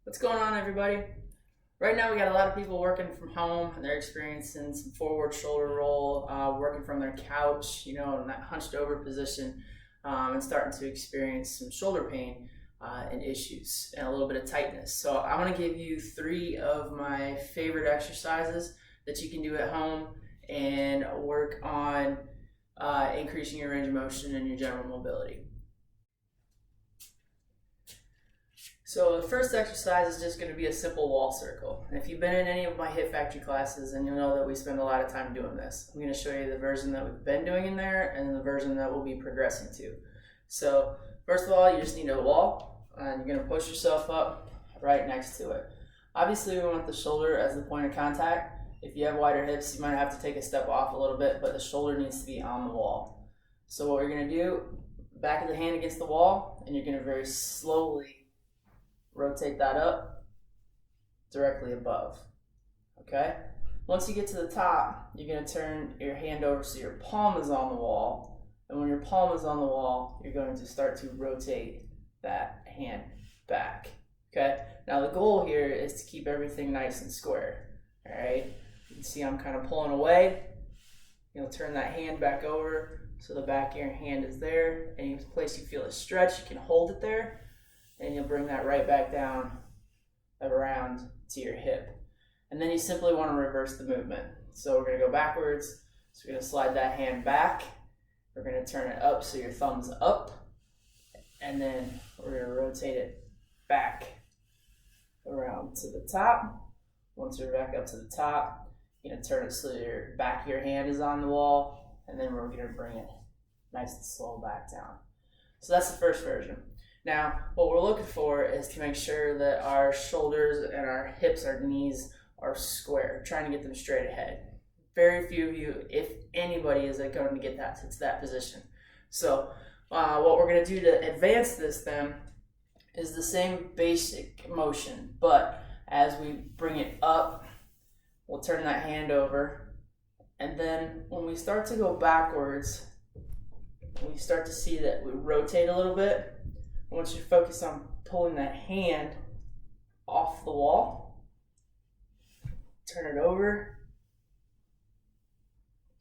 What's going on, everybody? Right now, we got a lot of people working from home, and they're experiencing some forward shoulder roll, working from their couch, in that hunched over position, and starting to experience some shoulder pain and issues and a little bit of tightness. So, I'm going to give you 3 of my favorite exercises that you can do at home and work on increasing your range of motion and your general mobility. So the first exercise is just going to be a simple wall circle. And if you've been in any of my Hit Factory classes, then you'll know that we spend a lot of time doing this. I'm going to show you the version that we've been doing in there and the version that we'll be progressing to. So first of all, you just need a wall, and you're going to push yourself up right next to it. Obviously, we want the shoulder as the point of contact. If you have wider hips, you might have to take a step off a little bit, but the shoulder needs to be on the wall. So what we're going to do, back of the hand against the wall, and you're going to very slowly rotate that up directly above, okay? Once you get to the top, you're going to turn your hand over so your palm is on the wall, and when your palm is on the wall, you're going to start to rotate that hand back, okay? Now the goal here is to keep everything nice and square, all right? You can see I'm kind of pulling away. You'll turn that hand back over so the back of your hand is there. Any place you feel a stretch, you can hold it there, and you'll bring that right back down around to your hip. And then you simply want to reverse the movement. So we're going to go backwards. So we're going to slide that hand back. We're going to turn it up so your thumb's up. And then we're going to rotate it back around to the top. Once we're back up to the top, you're going to turn it so your back of your hand is on the wall. And then we're going to bring it nice and slow back down. So that's the first version. Now, what we're looking for is to make sure that our shoulders and our hips, our knees are square, trying to get them straight ahead. Very few of you, if anybody, is going to get that to that position. So what we're going to do to advance this then is the same basic motion, but as we bring it up, we'll turn that hand over, and then when we start to go backwards, we start to see that we rotate a little bit. I want you to focus on pulling that hand off the wall. Turn it over.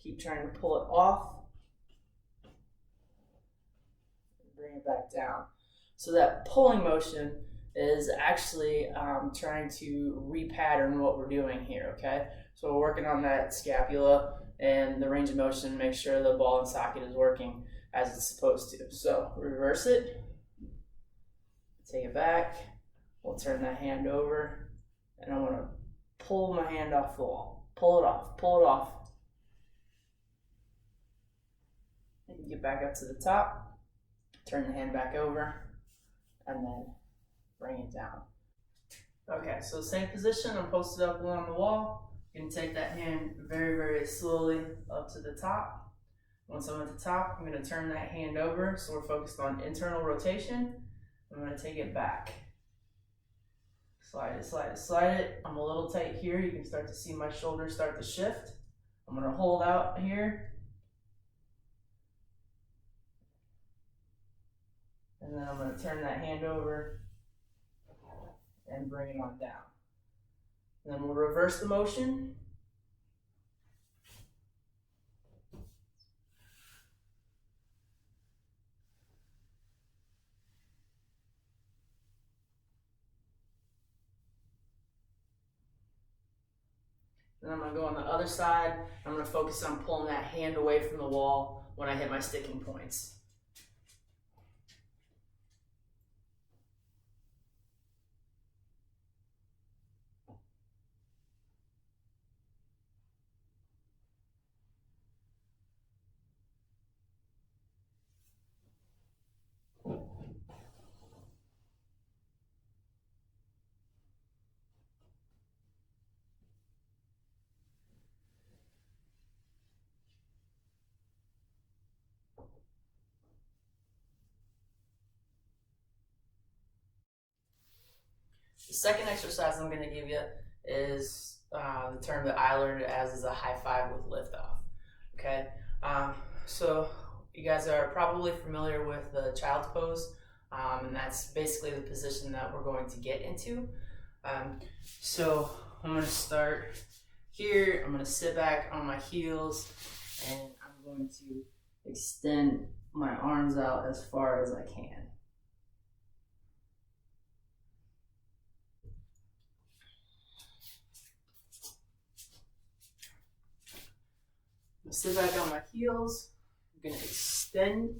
Keep trying to pull it off. Bring it back down. So that pulling motion is actually trying to repattern what we're doing here, okay? So we're working on that scapula and the range of motion, make sure the ball and socket is working as it's supposed to. So reverse it. Take it back, we'll turn that hand over, and I want to pull my hand off the wall. Pull it off. And get back up to the top, turn the hand back over, and then bring it down. Okay, so same position, I'm posted up along the wall. You can take that hand very, very slowly up to the top. Once I'm at the top, I'm going to turn that hand over, so we're focused on internal rotation. I'm going to take it back. Slide it. I'm a little tight here. You can start to see my shoulders start to shift. I'm going to hold out here. And then I'm going to turn that hand over and bring it on down. And then we'll reverse the motion. And I'm going to go on the other side. I'm going to focus on pulling that hand away from the wall when I hit my sticking points. The second exercise I'm going to give you is the term that I learned as is a high five with liftoff. Okay, so you guys are probably familiar with the child's pose, and that's basically the position that we're going to get into. So I'm gonna start here. I'm gonna sit back on my heels, and I'm going to extend my arms out as far as I can. I'm gonna sit back on my heels. I'm gonna extend,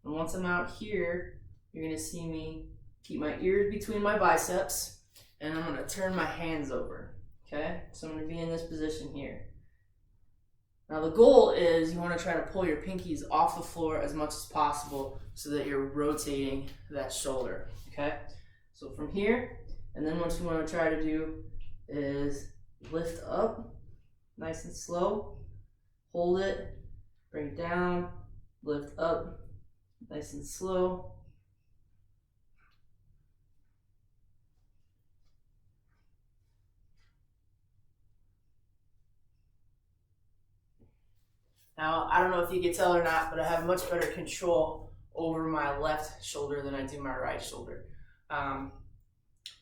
and once I'm out here, you're gonna see me keep my ears between my biceps, and I'm gonna turn my hands over. Okay, so I'm gonna be in this position here. Now the goal is you want to try to pull your pinkies off the floor as much as possible so that you're rotating that shoulder. Okay, so from here, and then what you want to try to do is lift up, nice and slow. Hold it, bring it down, lift up, nice and slow. Now, I don't know if you can tell or not, but I have much better control over my left shoulder than I do my right shoulder.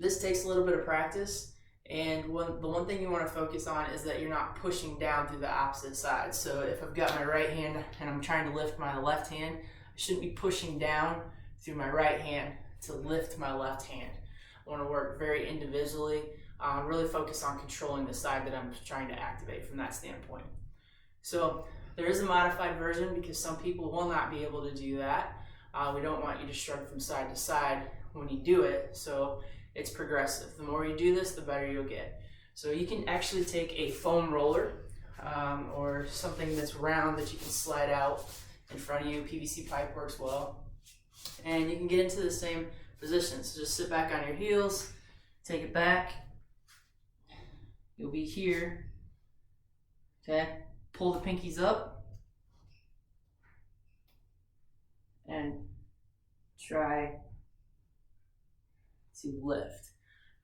This takes a little bit of practice. And the one thing you want to focus on is that you're not pushing down through the opposite side. So if I've got my right hand and I'm trying to lift my left hand, I shouldn't be pushing down through my right hand to lift my left hand. I want to work very individually, really focus on controlling the side that I'm trying to activate from that standpoint. So there is a modified version because some people will not be able to do that. We don't want you to shrug from side to side when you do it. So it's progressive. The more you do this, the better you'll get. So you can actually take a foam roller or something that's round that you can slide out in front of you. PVC pipe works well. And you can get into the same position. So just sit back on your heels, take it back. You'll be here. Okay, pull the pinkies up and try to lift.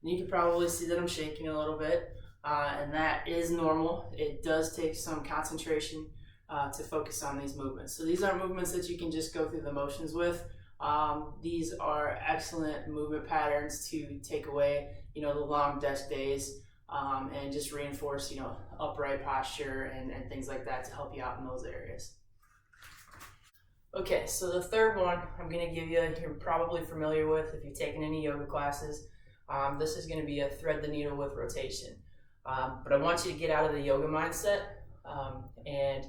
And you can probably see that I'm shaking a little bit, and that is normal. It does take some concentration to focus on these movements. So these aren't movements that you can just go through the motions with. These are excellent movement patterns to take away, the long desk days, and just reinforce, upright posture and things like that to help you out in those areas. Okay, so the third one I'm going to give you, you're probably familiar with if you've taken any yoga classes. This is going to be a thread the needle with rotation. But I want you to get out of the yoga mindset and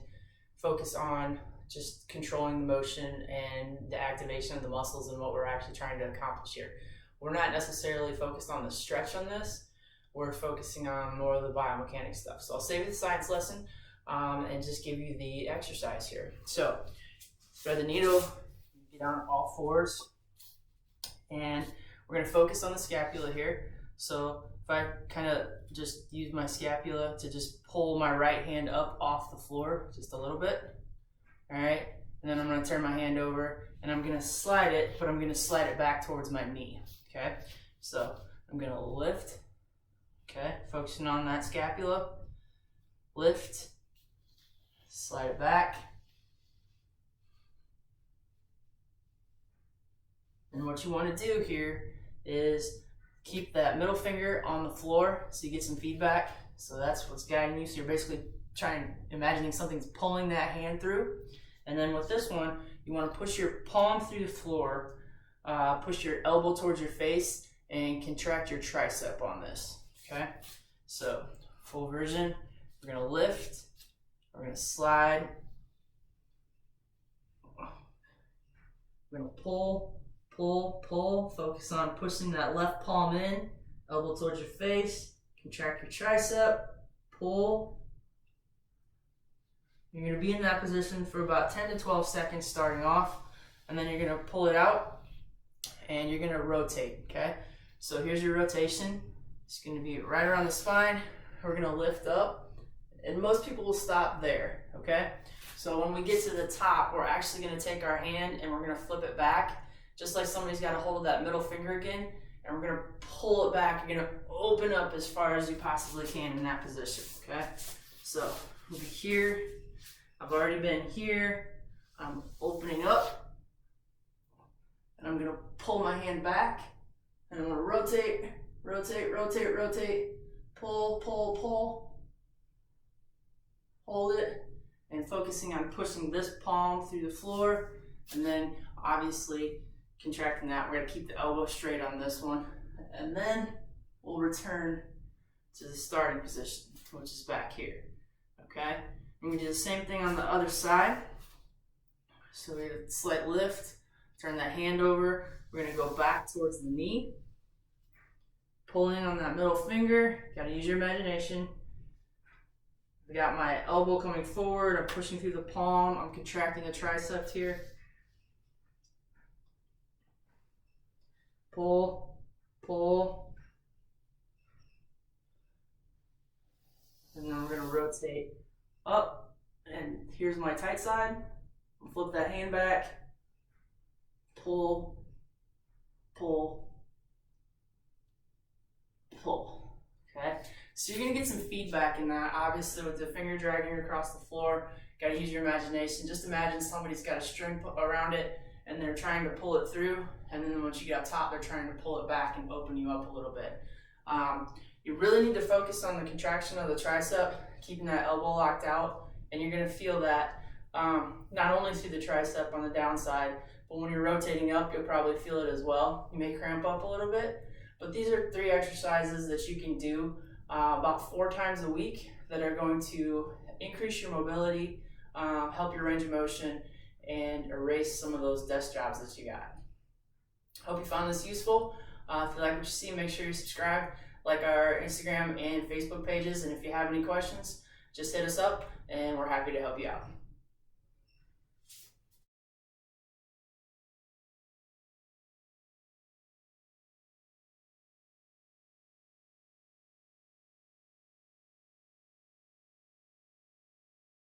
focus on just controlling the motion and the activation of the muscles and what we're actually trying to accomplish here. We're not necessarily focused on the stretch on this. We're focusing on more of the biomechanics stuff. So I'll save you the science lesson and just give you the exercise here. So thread the needle, get on all fours, and we're going to focus on the scapula here. So if I kind of just use my scapula to just pull my right hand up off the floor just a little bit, all right? And then I'm going to turn my hand over and I'm going to slide it, but I'm going to slide it back towards my knee, okay? So I'm going to lift, okay? Focusing on that scapula, lift, slide it back. And what you want to do here is keep that middle finger on the floor so you get some feedback. So that's what's guiding you. So you're basically imagining something's pulling that hand through. And then with this one, you want to push your palm through the floor, push your elbow towards your face, and contract your tricep on this, okay? So full version, we're going to lift, we're going to slide, we're going to pull, pull, pull. Focus on pushing that left palm in, elbow towards your face, contract your tricep, pull. You're going to be in that position for about 10 to 12 seconds starting off, and then you're going to pull it out and you're going to rotate, okay? So here's your rotation. It's going to be right around the spine. We're going to lift up, and most people will stop there, okay? So when we get to the top, we're actually going to take our hand and we're going to flip it back, just like somebody's got a hold of that middle finger again, and we're going to pull it back. You're going to open up as far as you possibly can in that position, okay? So we'll be here. I've already been here. I'm opening up, and I'm going to pull my hand back, and I'm going to rotate, rotate, rotate, rotate, pull, pull, pull, hold it, and focusing on pushing this palm through the floor, and then obviously contracting that. We're gonna keep the elbow straight on this one, and then we'll return to the starting position, which is back here, okay? And we do the same thing on the other side. So we have a slight lift, turn that hand over. We're gonna go back towards the knee. Pull in on that middle finger, gotta use your imagination. I got my elbow coming forward, I'm pushing through the palm, I'm contracting the triceps here. Pull, pull. And then we're gonna rotate up, and here's my tight side. Flip that hand back, pull, pull, pull, okay? So you're gonna get some feedback in that, obviously with the finger dragging across the floor. Gotta use your imagination. Just imagine somebody's got a string around it and they're trying to pull it through, and then once you get up top, they're trying to pull it back and open you up a little bit. You really need to focus on the contraction of the tricep, keeping that elbow locked out, and you're gonna feel that not only through the tricep on the downside, but when you're rotating up, you'll probably feel it as well. You may cramp up a little bit, but these are 3 exercises that you can do about 4 times a week that are going to increase your mobility, help your range of motion, and erase some of those desk jobs that you got. Hope you found this useful. If you like what you see, make sure you subscribe, like our Instagram and Facebook pages, and if you have any questions, just hit us up and we're happy to help you out.